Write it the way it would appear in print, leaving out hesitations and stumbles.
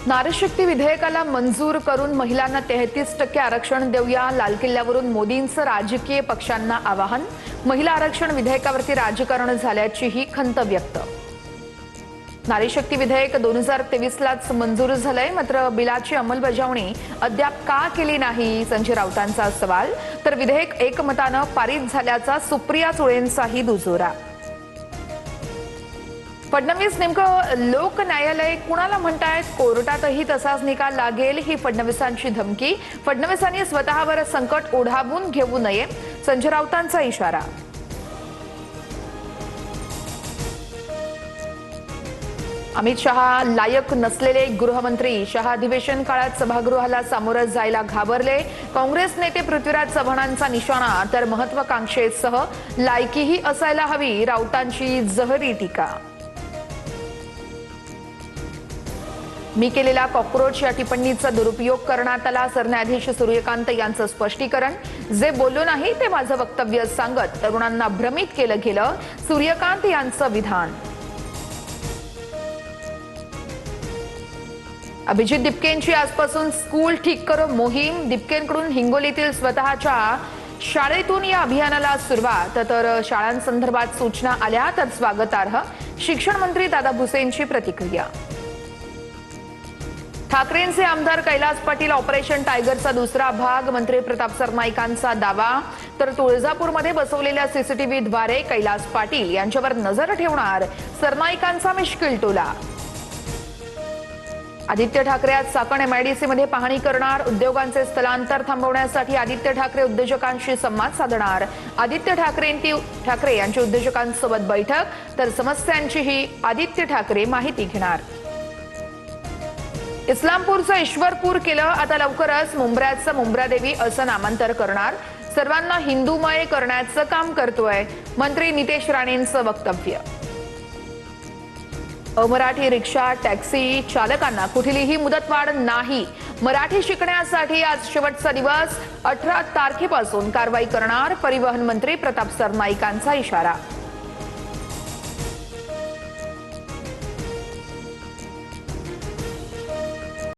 नारीशक्ती विधेयकाला मंजूर करून महिलांना 33% आरक्षण देऊया, लाल किल्ल्यावरून मोदींचं राजकीय पक्षांना आवाहन. महिला आरक्षण विधेयकावरती राजकारण झाल्याची ही खंत व्यक्त. नारीशक्ती विधेयक 2023लाच मंजूर झालंय, मात्र बिलाची अंमलबजावणी अद्याप का केली नाही, संजय राऊतांचा सवाल. तर विधेयक एकमतानं पारित झाल्याचा सुप्रिया सुळेंचाही दुजोरा. फडणवीस नेमकं लोक न्यायालय कुणाला म्हणतायत? कोर्टातही तसाच निकाल लागेल ही फडणवीसांची धमकी. फडणवीसांनी स्वतःवर संकट ओढावून घेऊ नये, संजय राऊतांचा इशारा. अमित शहा लायक नसलेले गृहमंत्री. शहा अधिवेशन काळात सभागृहाला सामोरं जायला घाबरले. काँग्रेस नेते पृथ्वीराज चव्हाणांचा निशाणा. तर महत्वाकांक्षेसह लायकीही असायला हवी, राऊतांची जहरी टीका. मी केलेला कॉक्रोच या टिप्पणीचा दुरुपयोग करण्यात आला. सरन्यायाधीश सूर्यकांत यांचं स्पष्टीकरण. जे बोललो नाही ते माझं वक्तव्य सांगत तरुणांना भ्रमित केलं गेलं, सूर्यकांत यांचं विधान. अभिजित दिपकेंची आजपासून स्कूल ठीक करो मोहीम. दिपकेंकडून हिंगोलीतील स्वतःच्या शाळेतून या अभियानाला सुरुवात. तर शाळांसंदर्भात सूचना आल्या तर स्वागतार्ह, शिक्षण मंत्री दादा भुसेंची प्रतिक्रिया. ठाकरेंचे आमदार कैलास पाटील ऑपरेशन टायगरचा दुसरा भाग. मंत्री प्रताप सरनाईकांचा दावा. तर तुळजापूरमध्ये बसवलेल्या सीसीटीव्हीद्वारे कैलास पाटील यांच्यावर नजर ठेवणार सरनाईकांचा मिश्किल टोला. आदित्य ठाकरे आज चाकण एमआयडीसी मध्ये पाहणी करणार. उद्योगांचे स्थलांतर थांबवण्यासाठी आदित्य ठाकरे उद्योजकांशी संवाद साधणार. आदित्य ठाकरे यांची उद्योजकांसोबत बैठक. तर समस्यांचीही आदित्य ठाकरे माहिती घेणार. इस्लामपूरचं ईश्वरपूर केलं, आता लवकरच मुंब्र्याचं मुंब्रादेवी असं नामांतर करणार. सर्वांना हिंदूमय करण्याचं काम करतोय, मंत्री नितेश राणेंचं वक्तव्य. अमराठी रिक्षा टॅक्सी चालकांना कुठलीही मुदतवाढ नाही. मराठी शिकण्यासाठी आज शेवटचा दिवस. 18 तारखेपासून कारवाई करणार परिवहन मंत्री प्रताप सरनाईकांचा इशारा.